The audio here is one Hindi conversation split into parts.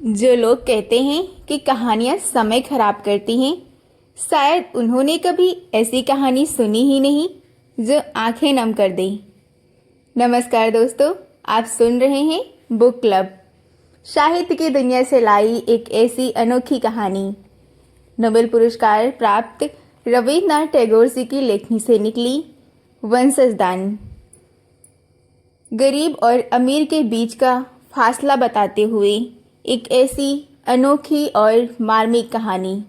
जो लोग कहते हैं कि कहानियाँ समय खराब करती हैं, शायद उन्होंने कभी ऐसी कहानी सुनी ही नहीं जो आंखें नम कर दे। नमस्कार दोस्तों, आप सुन रहे हैं बुक क्लब, साहित्य की दुनिया से लाई एक ऐसी अनोखी कहानी। नोबेल पुरस्कार प्राप्त रविन्द्रनाथ टैगोर जी की लेखनी से निकली वंशजदान। गरीब और अमीर के बीच का फासला बताते हुए एक ऐसी अनोखी और मार्मिक कहानी,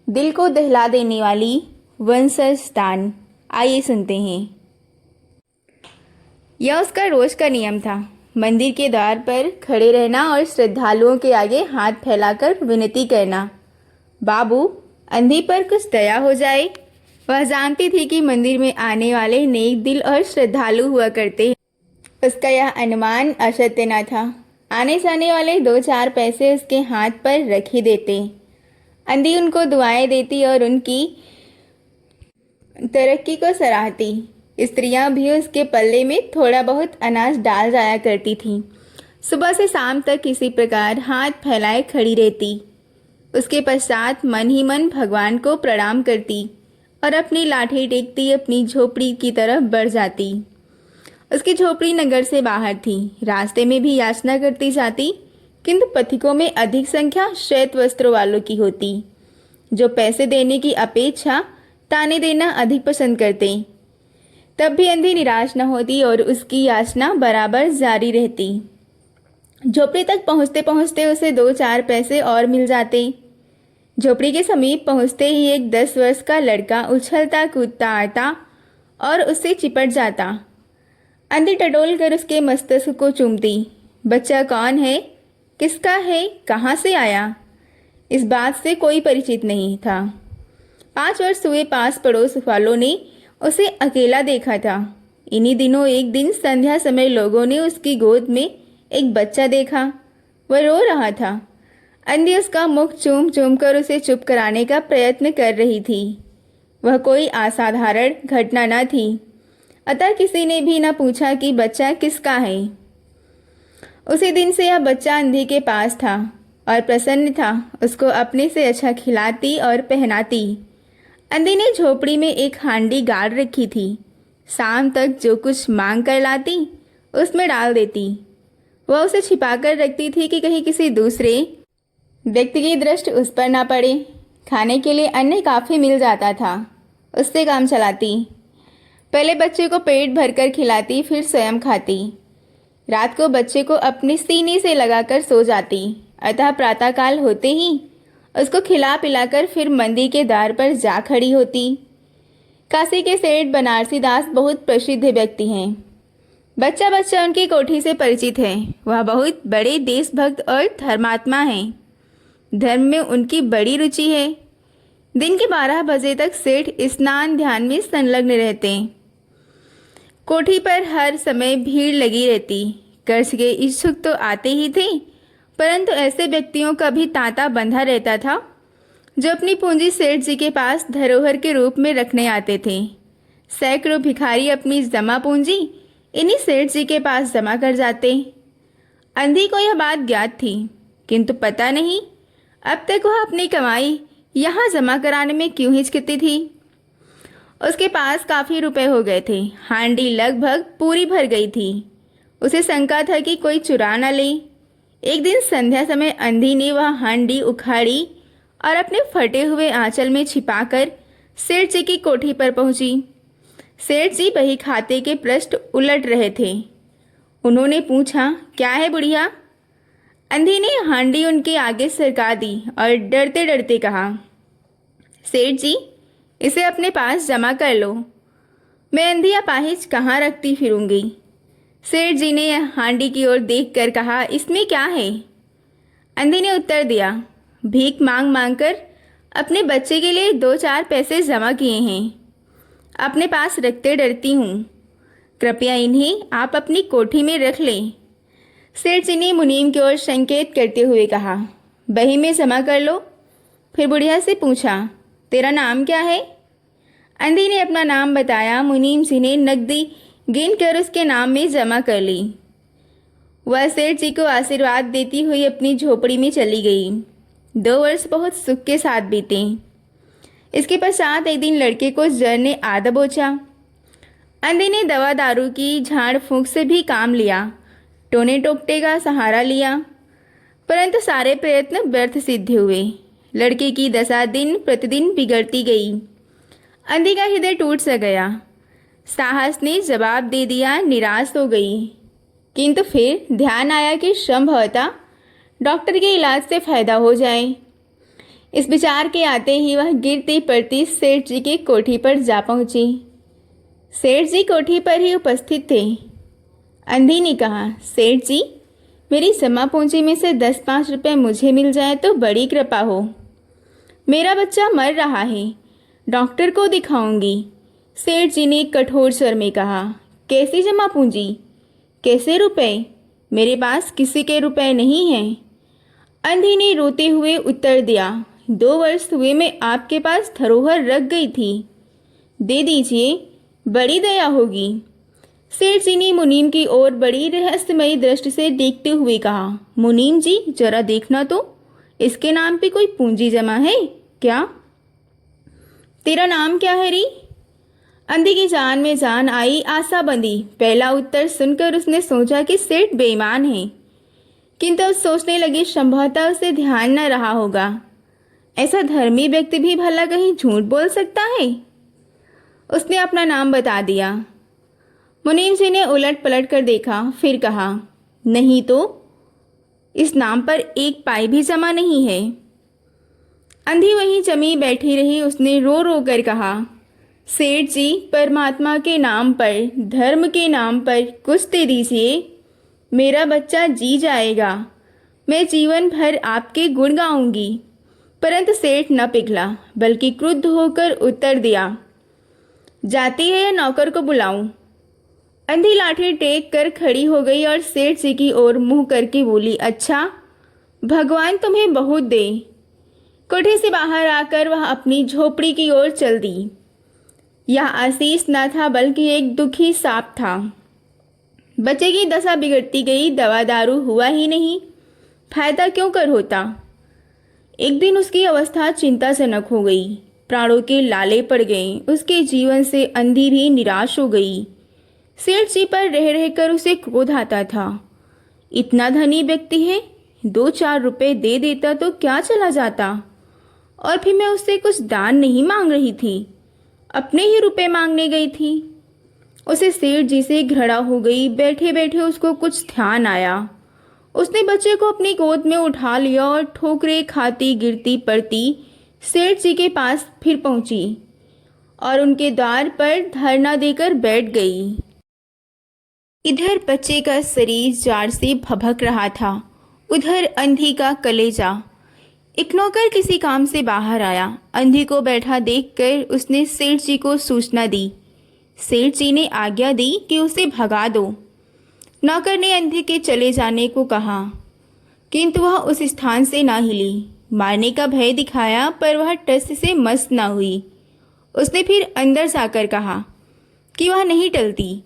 दिल को दहला देने वाली वंशजदान। आइए सुनते हैं। यह उसका रोज का नियम था, मंदिर के द्वार पर खड़े रहना और श्रद्धालुओं के आगे हाथ फैलाकर विनती करना, बाबू अंधी पर कुछ दया हो जाए। वह जानती थी कि मंदिर में आने वाले नेक दिल और श्रद्धालु हुआ करते हैं। उसका यह अनुमान असत्य न था। आने जाने वाले 2-4 पैसे उसके हाथ पर रख ही देते। अंधी उनको दुआएं देती और उनकी तरक्की को सराहती। स्त्रियां भी उसके पल्ले में थोड़ा बहुत अनाज डाल जाया करती थीं। सुबह से शाम तक किसी प्रकार हाथ फैलाए खड़ी रहती। उसके पश्चात मन ही मन भगवान को प्रणाम करती और अपनी लाठी टेकती अपनी झोपड़ी की तरफ बढ़ जाती। उसकी झोपड़ी नगर से बाहर थी। रास्ते में भी याचना करती जाती, किंतु पथिकों में अधिक संख्या श्वेत वस्त्रों वालों की होती, जो पैसे देने की अपेक्षा ताने देना अधिक पसंद करते। तब भी अंधी निराश न होती और उसकी याचना बराबर जारी रहती। झोपड़ी तक पहुँचते पहुँचते उसे 2-4 पैसे और मिल जाते। झोपड़ी के समीप पहुँचते ही एक 10 वर्ष का लड़का उछलता कूदता आता और उससे चिपट जाता। अंधी टटोल कर उसके मस्तक को चूमती। बच्चा कौन है, किसका है, कहाँ से आया, इस बात से कोई परिचित नहीं था। 5 वर्ष हुए पास पड़ोस वालों ने उसे अकेला देखा था। इन्हीं दिनों एक दिन संध्या समय लोगों ने उसकी गोद में एक बच्चा देखा। वह रो रहा था। अंधी उसका मुख चूम चूम कर उसे चुप कराने का प्रयत्न कर रही थी। वह कोई असाधारण घटना न थी, अतः किसी ने भी न पूछा कि बच्चा किसका है। उसी दिन से यह बच्चा अंधी के पास था और प्रसन्न था। उसको अपने से अच्छा खिलाती और पहनाती। अंधी ने झोपड़ी में एक हांडी गाड़ रखी थी। शाम तक जो कुछ मांग कर लाती उसमें डाल देती। वह उसे छिपा कर रखती थी कि कहीं किसी दूसरे व्यक्ति की दृष्टि उस पर ना पड़े। खाने के लिए अन्न काफ़ी मिल जाता था, उससे काम चलाती। पहले बच्चे को पेट भरकर खिलाती, फिर स्वयं खाती। रात को बच्चे को अपने सीने से लगाकर सो जाती। अतः प्रातःकाल होते ही उसको खिला पिलाकर फिर मंदिर के द्वार पर जा खड़ी होती। काशी के सेठ बनारसी दास बहुत प्रसिद्ध व्यक्ति हैं। बच्चा बच्चा उनकी कोठी से परिचित है। वह बहुत बड़े देशभक्त और धर्मात्मा हैं। धर्म में उनकी बड़ी रुचि है। दिन के 12 बजे तक सेठ स्नान ध्यान में संलग्न रहते। कोठी पर हर समय भीड़ लगी रहती। कर्ज के इच्छुक तो आते ही थे, परंतु ऐसे व्यक्तियों का भी तांता बंधा रहता था जो अपनी पूंजी सेठ जी के पास धरोहर के रूप में रखने आते थे। सैकड़ों भिखारी अपनी जमा पूंजी इन्हीं सेठ जी के पास जमा कर जाते। अंधी को यह बात ज्ञात थी, किंतु पता नहीं अब तक वह अपनी कमाई यहाँ जमा कराने में क्यों हिचकती थी। उसके पास काफ़ी रुपए हो गए थे। हांडी लगभग पूरी भर गई थी। उसे शंका था कि कोई चुरा न ले। एक दिन संध्या समय अंधी ने वह हांडी उखाड़ी और अपने फटे हुए आंचल में छिपाकर सेठ जी की कोठी पर पहुंची। सेठ जी बही खाते के पृष्ठ उलट रहे थे। उन्होंने पूछा, क्या है बुढ़िया? अंधी ने हांडी उनके आगे सरका दी और डरते डरते कहा, सेठ जी इसे अपने पास जमा कर लो। मैं अंधी अपाहिज कहाँ रखती फिरूंगी। सेठ जी ने हांडी की ओर देखकर कहा, इसमें क्या है? अंधी ने उत्तर दिया, भीख मांग मांग कर अपने बच्चे के लिए 2-4 पैसे जमा किए हैं, अपने पास रखते डरती हूँ। कृपया इन्हें आप अपनी कोठी में रख लें। सेठ जी ने मुनीम की ओर संकेत करते हुए कहा, बही में जमा कर लो। फिर बुढ़िया से पूछा, तेरा नाम क्या है? अंधी ने अपना नाम बताया। मुनीम जी ने नकदी गिन कर उसके नाम में जमा कर ली। वह सेठ जी को आशीर्वाद देती हुई अपनी झोपड़ी में चली गई। 2 वर्ष बहुत सुख के साथ बीते। इसके पश्चात एक दिन लड़के को जर ने आ दबोचा। अंधी ने दवा दारू की झाड़ फूंक से भी काम लिया, टोने टोपटे का सहारा लिया, परंतु सारे प्रयत्न व्यर्थ सिद्ध हुए। लड़के की दशा दिन प्रतिदिन बिगड़ती गई। अंधी का हृदय टूट सा गया। साहस ने जवाब दे दिया, निराश हो गई। किंतु फिर ध्यान आया कि संभवतः डॉक्टर के इलाज से फायदा हो जाए। इस विचार के आते ही वह गिरती पड़ती सेठ जी की कोठी पर जा पहुंची। सेठ जी कोठी पर ही उपस्थित थे। अंधी ने कहा, सेठ जी, मेरी जमा पूंजी में से 10-5 रुपये मुझे मिल जाए तो बड़ी कृपा हो। मेरा बच्चा मर रहा है, डॉक्टर को दिखाऊंगी। सेठ जी ने कठोर स्वर में कहा, कैसी जमा पूंजी, कैसे रुपए? मेरे पास किसी के रुपए नहीं हैं। अंधी ने रोते हुए उत्तर दिया, 2 वर्ष हुए मैं आपके पास धरोहर रख गई थी, दे दीजिए, बड़ी दया होगी। सेठ जी ने मुनीम की ओर बड़ी रहस्यमयी दृष्टि से देखते हुए कहा, मुनीम जी, जरा देखना तो, इसके नाम पे कोई पूंजी जमा है क्या? तेरा नाम क्या है री? अंधी की जान में जान आई, आशा बंधी। पहला उत्तर सुनकर उसने सोचा कि सेठ बेईमान है, किंतु अब सोचने लगी संभवतः उसे ध्यान न रहा होगा। ऐसा धर्मी व्यक्ति भी भला कहीं झूठ बोल सकता है? उसने अपना नाम बता दिया। मुनीम जी ने उलट पलट कर देखा, फिर कहा, नहीं तो इस नाम पर 1 पाई भी जमा नहीं है। अंधी वहीं जमी बैठी रही। उसने रो रो कर कहा, सेठ जी, परमात्मा के नाम पर, धर्म के नाम पर कुछ दे दीजिए, मेरा बच्चा जी जाएगा, मैं जीवन भर आपके गुण गाऊंगी। परंतु सेठ न पिघला, बल्कि क्रुद्ध होकर उत्तर दिया, जाती है या नौकर को बुलाऊं? अंधी लाठी टेक कर खड़ी हो गई और सेठ जी की ओर मुंह करके बोली, अच्छा, भगवान तुम्हें बहुत दे। कोठे से बाहर आकर वह अपनी झोपड़ी की ओर चल दी। यह आशीष न था, बल्कि एक दुखी साप था। बच्चे की दशा बिगड़ती गई, दवा दारू हुआ ही नहीं, फायदा क्यों कर होता। एक दिन उसकी अवस्था चिंताजनक हो गई, प्राणों के लाले पड़ गए। उसके जीवन से अंधी भी निराश हो गई। सेठ जी पर रह रहकर उसे क्रोध आता था। इतना धनी व्यक्ति है, 2-4 रुपए दे देता तो क्या चला जाता, और फिर मैं उससे कुछ दान नहीं मांग रही थी, अपने ही रुपए मांगने गई थी। उसे सेठ जी से घृणा हो गई। बैठे बैठे उसको कुछ ध्यान आया। उसने बच्चे को अपनी गोद में उठा लिया और ठोकरें खाती गिरती पड़ती सेठ जी के पास फिर पहुंची और उनके द्वार पर धरना देकर बैठ गई। इधर बच्चे का शरीर जाड़ से भभक रहा था, उधर अंधी का कलेजा। एक नौकर किसी काम से बाहर आया। अंधी को बैठा देखकर उसने सेठ जी को सूचना दी। सेठ जी ने आज्ञा दी कि उसे भगा दो। नौकर ने अंधी के चले जाने को कहा, किंतु वह उस स्थान से ना हिली। मारने का भय दिखाया, पर वह टस से मस न हुई। उसने फिर अंदर जाकर कहा कि वह नहीं टलती।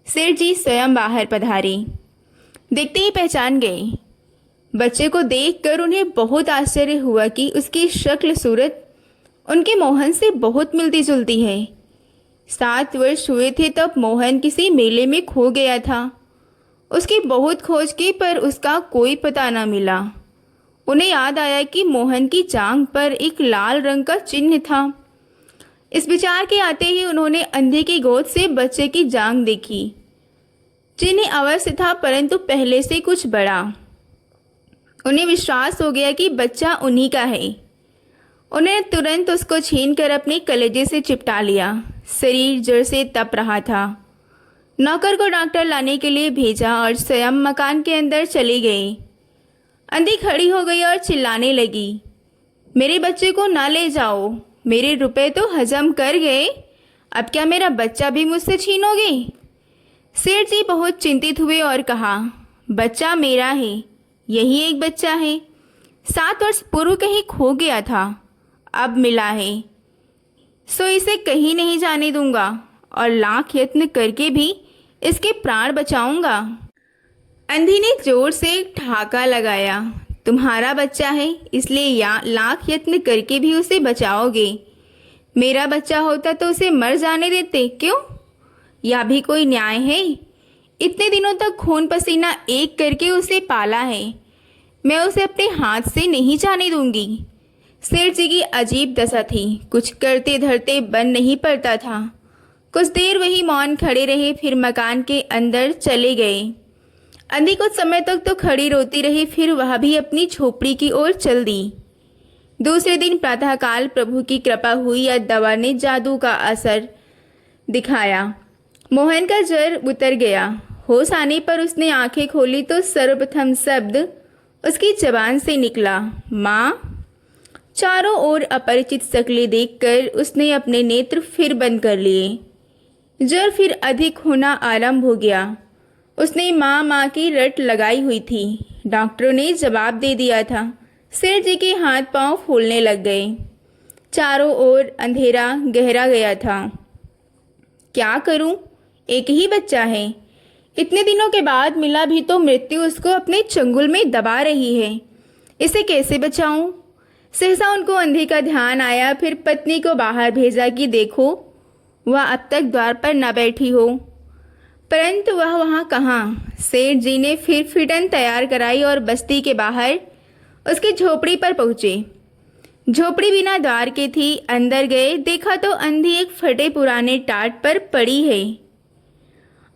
सेठ जी स्वयं बाहर पधारे। देखते ही पहचान गए। बच्चे को देखकर उन्हें बहुत आश्चर्य हुआ कि उसकी शक्ल सूरत उनके मोहन से बहुत मिलती जुलती है। 7 वर्ष हुए थे तब मोहन किसी मेले में खो गया था। उसकी बहुत खोज की, पर उसका कोई पता न मिला। उन्हें याद आया कि मोहन की जांघ पर एक लाल रंग का चिन्ह था। इस विचार के आते ही उन्होंने अंधे की गोद से बच्चे की जांघ देखी। चिन्ह अवश्य था, परंतु पहले से कुछ बड़ा। उन्हें विश्वास हो गया कि बच्चा उन्हीं का है। उन्हें तुरंत उसको छीनकर अपने कलेजे से चिपटा लिया। शरीर जड़ से तप रहा था। नौकर को डॉक्टर लाने के लिए भेजा और स्वयं मकान के अंदर चले गए। अंधी खड़ी हो गई और चिल्लाने लगी, मेरे बच्चे को ना ले जाओ, मेरे रुपए तो हजम कर गए, अब क्या मेरा बच्चा भी मुझसे छीनोगे? सेठ जी बहुत चिंतित हुए और कहा, बच्चा मेरा है, यही एक बच्चा है। 7 वर्ष पूर्व कहीं खो गया था, अब मिला है, सो इसे कहीं नहीं जाने दूंगा और लाख यत्न करके भी इसके प्राण बचाऊंगा। अंधी ने जोर से एक ठहाका लगाया। तुम्हारा बच्चा है, इसलिए लाख यत्न करके भी उसे बचाओगे। मेरा बच्चा होता तो उसे मर जाने देते, क्यों? यह भी कोई न्याय है? इतने दिनों तक खून पसीना एक करके उसे पाला है, मैं उसे अपने हाथ से नहीं जाने दूंगी। सेठ जी की अजीब दशा थी, कुछ करते धरते बन नहीं पड़ता था। कुछ देर वही मौन खड़े रहे, फिर मकान के अंदर चले गए। अंधी कुछ समय तक तो खड़ी रोती रही, फिर वह भी अपनी झोपड़ी की ओर चल दी। दूसरे दिन प्रातःकाल प्रभु की कृपा हुई या दवा ने जादू का असर दिखाया। मोहन का ज्वर उतर गया। होश आने पर उसने आंखें खोली तो सर्वप्रथम शब्द उसकी जबान से निकला, माँ। चारों ओर अपरिचित शक्लें देखकर उसने अपने नेत्र फिर बंद कर लिए। ज्वर फिर अधिक होना आरंभ हो गया। उसने माँ माँ की रट लगाई हुई थी। डॉक्टरों ने जवाब दे दिया था। सेठ जी के हाथ पांव फूलने लग गए। चारों ओर अंधेरा गहरा गया था। क्या करूं? एक ही बच्चा है, इतने दिनों के बाद मिला भी तो मृत्यु उसको अपने चंगुल में दबा रही है। इसे कैसे बचाऊं? सहसा उनको अंधी का ध्यान आया। फिर पत्नी को बाहर भेजा कि देखो वह अब तक द्वार पर न बैठी हो, परंतु वह वहाँ कहाँ। सेठ जी ने फिर फिटन तैयार कराई और बस्ती के बाहर उसकी झोपड़ी पर पहुँचे। झोपड़ी बिना द्वार के थी। अंदर गए, देखा तो अंधी एक फटे पुराने टाट पर पड़ी है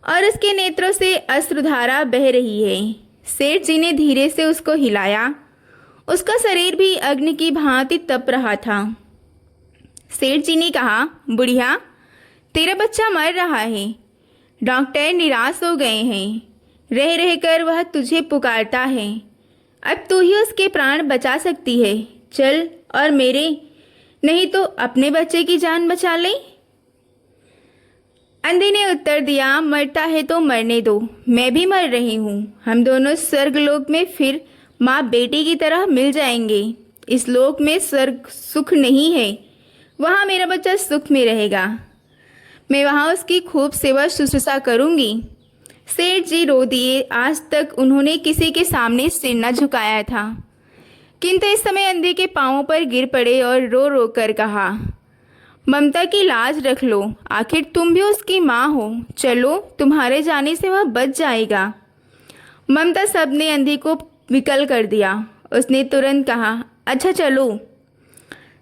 और उसके नेत्रों से अश्रुधारा बह रही है। सेठ जी ने धीरे से उसको हिलाया। उसका शरीर भी अग्नि की भांति तप रहा था। सेठ जी ने कहा, बुढ़िया, तेरा बच्चा मर रहा है। डॉक्टर निराश हो गए हैं। रह रहकर वह तुझे पुकारता है। अब तू ही उसके प्राण बचा सकती है। चल और मेरे नहीं तो अपने बच्चे की जान बचा ले। अंधी ने उत्तर दिया, मरता है तो मरने दो, मैं भी मर रही हूँ। हम दोनों स्वर्गलोक में फिर माँ बेटी की तरह मिल जाएंगे। इस लोक में स्वर्ग सुख नहीं है, वहाँ मेरा बच्चा सुख में रहेगा। मैं वहाँ उसकी खूब सेवा शुश्रूषा करूँगी। सेठ जी रो दिए। आज तक उन्होंने किसी के सामने सिर न झुकाया था, किंतु इस समय अंधे के पांवों पर गिर पड़े और रो रो कर कहा, ममता की लाज रख लो, आखिर तुम भी उसकी माँ हो। चलो, तुम्हारे जाने से वह बच जाएगा। ममता सब ने अंधी को विकल कर दिया। उसने तुरंत कहा, अच्छा चलो।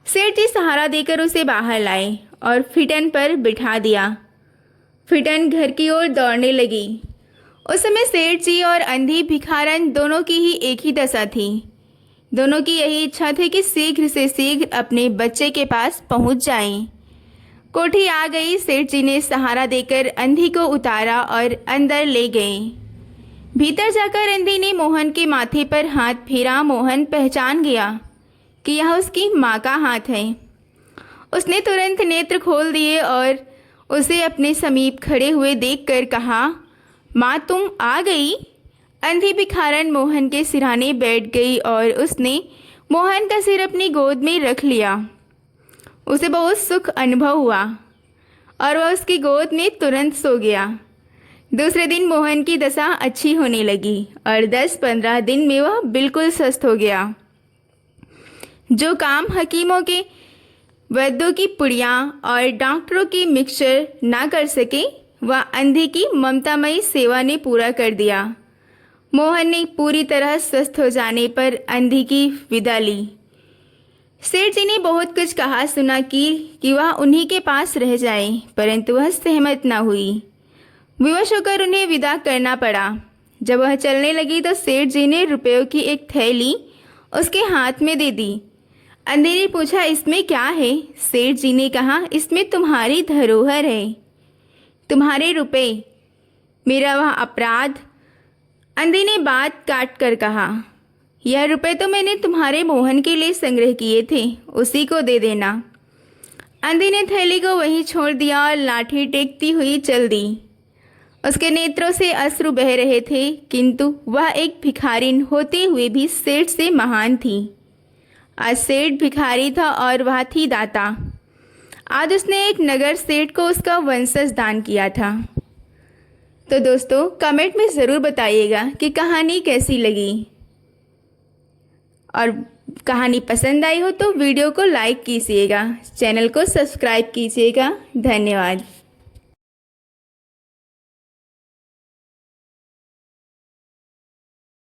सेठ जी सहारा देकर उसे बाहर लाए और फिटन पर बिठा दिया। फिटन घर की ओर दौड़ने लगी। उस समय सेठ जी और अंधी भिखारन दोनों की ही एक ही दशा थी। दोनों की यही इच्छा थी कि शीघ्र से शीघ्र अपने बच्चे के पास पहुंच जाएं। कोठी आ गई। सेठ जी ने सहारा देकर अंधी को उतारा और अंदर ले गए। भीतर जाकर अंधी ने मोहन के माथे पर हाथ फेरा। मोहन पहचान गया कि यह उसकी माँ का हाथ है। उसने तुरंत नेत्र खोल दिए और उसे अपने समीप खड़े हुए देखकर कहा, माँ तुम आ गई। अंधी भिखारन मोहन के सिरहाने बैठ गई और उसने मोहन का सिर अपनी गोद में रख लिया। उसे बहुत सुख अनुभव हुआ और वह उसकी गोद में तुरंत सो गया। दूसरे दिन मोहन की दशा अच्छी होने लगी और 10-15 दिन में वह बिल्कुल स्वस्थ हो गया। जो काम हकीमों के, वैद्यों की पुड़ियाँ और डॉक्टरों की मिक्सचर ना कर सके, वह अंधी की ममतामयी सेवा ने पूरा कर दिया। मोहन ने पूरी तरह स्वस्थ हो जाने पर अंधी की विदा ली। सेठ जी ने बहुत कुछ कहा सुना कि वह उन्हीं के पास रह जाए, परंतु वह सहमत न हुई। विवश होकर उन्हें विदा करना पड़ा। जब वह चलने लगी तो सेठ जी ने रुपयों की एक थैली उसके हाथ में दे दी। अंधी ने पूछा, इसमें क्या है? सेठ जी ने कहा, इसमें तुम्हारी धरोहर है, तुम्हारे रुपए, मेरा वह अपराध। अंधी ने बात काट कर कहा, यह रुपए तो मैंने तुम्हारे मोहन के लिए संग्रह किए थे, उसी को दे देना। अंधी ने थैली को वहीं छोड़ दिया और लाठी टेकती हुई चल दी। उसके नेत्रों से अश्रु बह रहे थे, किंतु वह एक भिखारिन होते हुए भी सेठ से महान थी। आज सेठ भिखारी था और वह थी दाता। आज उसने एक नगर सेठ को उसका वंशज दान किया था। तो दोस्तों कमेंट में ज़रूर बताइएगा कि कहानी कैसी लगी, और कहानी पसंद आई हो तो वीडियो को लाइक कीजिएगा, चैनल को सब्सक्राइब कीजिएगा। धन्यवाद।